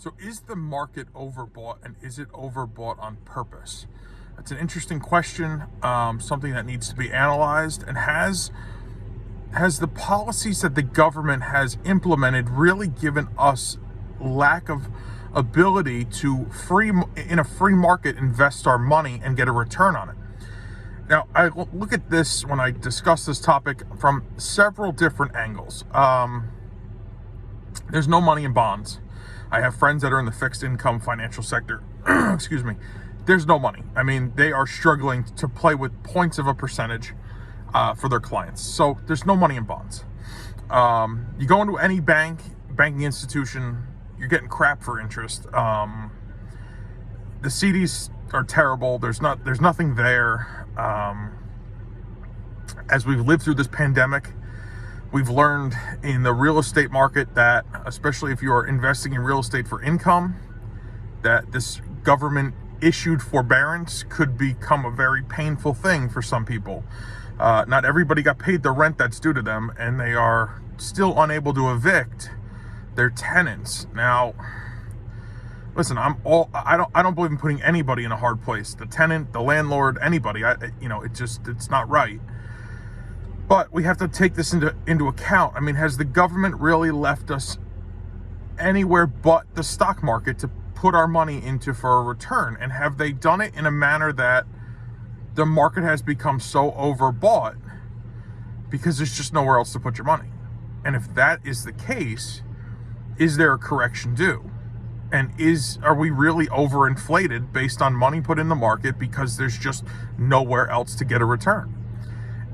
So is the market overbought, and is it overbought on purpose? That's an interesting question, something that needs to be analyzed. And has the policies that the government has implemented really given us lack of ability to in a free market invest our money and get a return on it? Now, I look at this when I discuss this topic from several different angles. There's no money in bonds. I have friends that are in the fixed income financial sector. Excuse me. There's no money. I mean, they are struggling to play with points of a percentage for their clients. So there's no money in bonds. You go into any banking institution, you're getting crap for interest. The CDs are terrible. There's nothing there. As we've lived through this pandemic, we've learned in the real estate market that, especially if you are investing in real estate for income, that this government issued forbearance could become a very painful thing for some people. Not everybody got paid the rent that's due to them, and they are still unable to evict their tenants. Now, listen, I don't believe in putting anybody in a hard place. The tenant, the landlord, anybody. It's not right. But we have to take this into account. I mean, has the government really left us anywhere but the stock market to put our money into for a return? And have they done it in a manner that the market has become so overbought because there's just nowhere else to put your money? And if that is the case, is there a correction due? And are we really overinflated based on money put in the market because there's just nowhere else to get a return?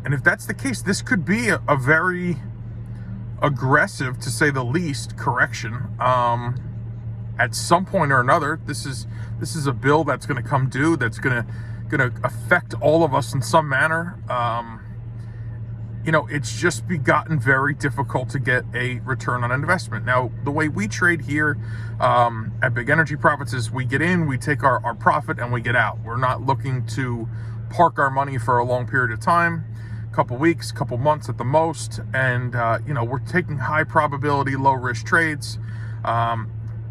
And if that's the case, this could be a very aggressive, to say the least, correction. At some point or another, this is a bill that's going to come due, that's going to affect all of us in some manner. It's just gotten very difficult to get a return on investment. Now, the way we trade here at Big Energy Profits is we get in, we take our profit, and we get out. We're not looking to park our money for a long period of time. Couple weeks, couple months at the most, and we're taking high probability, low risk trades,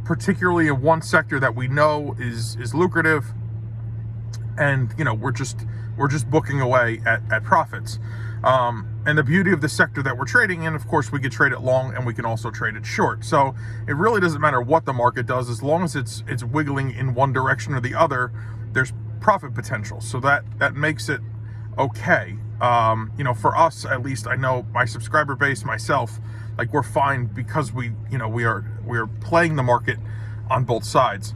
particularly in one sector that we know is lucrative, and we're just booking away at profits. And the beauty of the sector that we're trading in, of course, we can trade it long and we can also trade it short. So it really doesn't matter what the market does, as long as it's wiggling in one direction or the other, there's profit potential. So that makes it okay. For us, at least, I know my subscriber base, myself, like, we're fine because we are playing the market on both sides.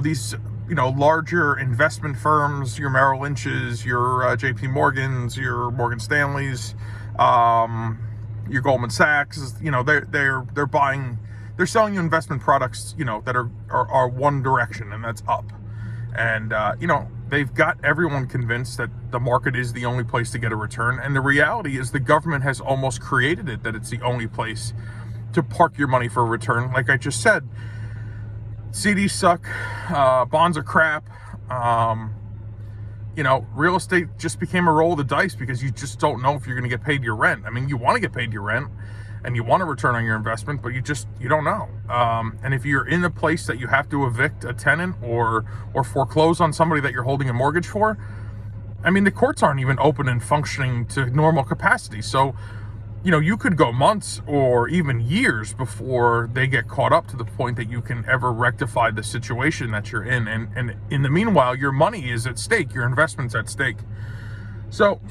These larger investment firms, your Merrill Lynch's, your JP Morgan's, your Morgan Stanley's, your Goldman Sachs, they're selling you investment products, that are one direction, and that's up. And they've got everyone convinced that the market is the only place to get a return. And the reality is the government has almost created it that it's the only place to park your money for a return. Like I just said, CDs suck, bonds are crap. Real estate just became a roll of the dice because you just don't know if you're going to get paid your rent. I mean, you want to get paid your rent and you want a return on your investment, but you don't know. And if you're in a place that you have to evict a tenant or foreclose on somebody that you're holding a mortgage for, I mean, the courts aren't even open and functioning to normal capacity. So, you could go months or even years before they get caught up to the point that you can ever rectify the situation that you're in. And in the meanwhile, your money is at stake, your investment's at stake. So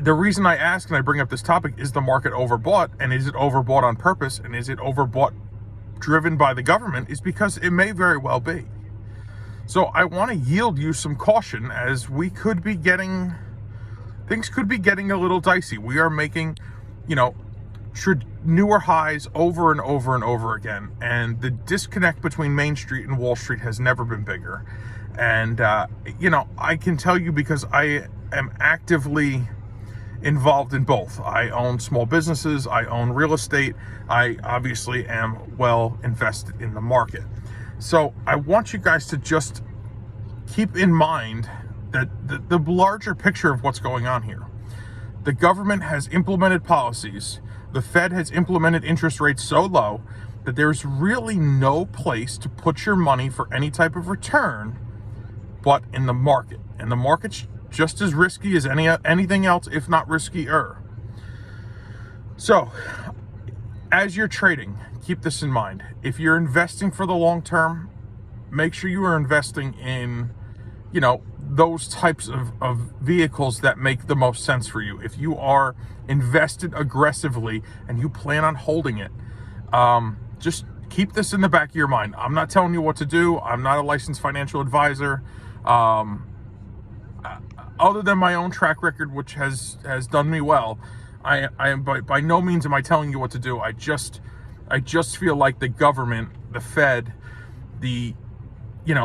the reason I ask and I bring up this topic, is the market overbought, and is it overbought on purpose, and is it overbought driven by the government, is because it may very well be. So I want to yield you some caution, as things could be getting a little dicey. We are making, newer highs over and over and over again, and the disconnect between Main Street and Wall Street has never been bigger. And I can tell you, because I am actively involved in both. I own small businesses, I own real estate, I obviously am well invested in the market. So I want you guys to just keep in mind that the larger picture of what's going on here. The government has implemented policies, the Fed has implemented interest rates so low that there's really no place to put your money for any type of return but in the market. And the market's just as risky as anything else, if not riskier. So, as you're trading, keep this in mind. If you're investing for the long term, make sure you are investing in, those types of vehicles that make the most sense for you. If you are invested aggressively and you plan on holding it, just keep this in the back of your mind. I'm not telling you what to do. I'm not a licensed financial advisor. Other than my own track record, which has done me well, I am by no means am I telling you what to do. I just feel like the government, the Fed,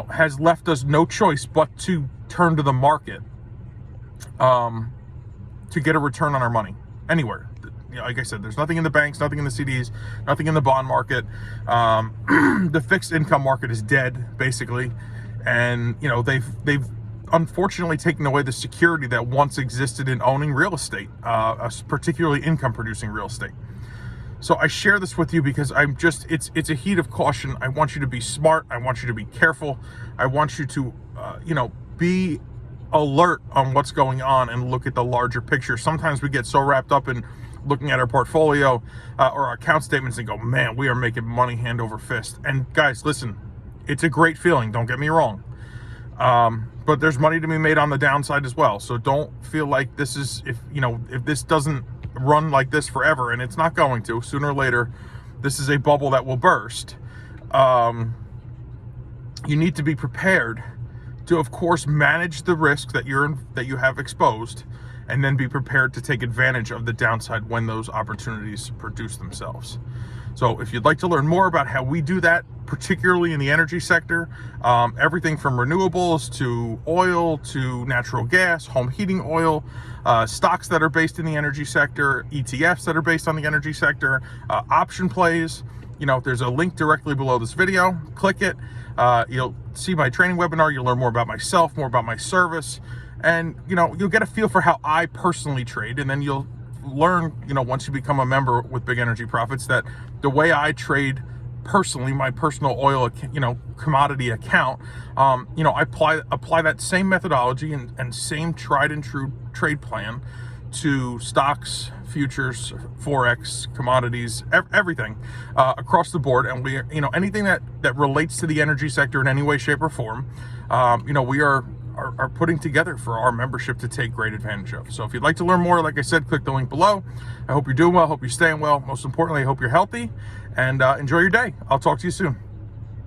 has left us no choice but to turn to the market to get a return on our money anywhere. Like I said, there's nothing in the banks, nothing in the CDs, nothing in the bond market. The fixed income market is dead, basically, and they've unfortunately taken away the security that once existed in owning real estate, particularly income-producing real estate. So I share this with you because it's a heat of caution. I want you to be smart. I want you to be careful. I want you to, be alert on what's going on and look at the larger picture. Sometimes we get so wrapped up in looking at our portfolio or our account statements and go, man, we are making money hand over fist. And guys, listen, it's a great feeling. Don't get me wrong. But there's money to be made on the downside as well. So don't feel like this is, if this doesn't run like this forever, and it's not going to, sooner or later, this is a bubble that will burst. You need to be prepared to, of course, manage the risk that you have exposed, and then be prepared to take advantage of the downside when those opportunities produce themselves. So if you'd like to learn more about how we do that, particularly in the energy sector, everything from renewables to oil to natural gas, home heating oil, stocks that are based in the energy sector, ETFs that are based on the energy sector, option plays, there's a link directly below this video. Click it. You'll see my training webinar. You'll learn more about myself, more about my service, and you'll get a feel for how I personally trade, and then you'll learn, once you become a member with Big Energy Profits, that the way I trade personally, my personal oil, commodity account, I apply that same methodology and same tried and true trade plan to stocks, futures, forex, commodities, everything across the board. And we, anything that relates to the energy sector in any way, shape, or form, we are putting together for our membership to take great advantage of. So if you'd like to learn more, like I said, click the link below. I hope you're doing well. Hope you're staying well. Most importantly, I hope you're healthy, and enjoy your day. I'll talk to you soon.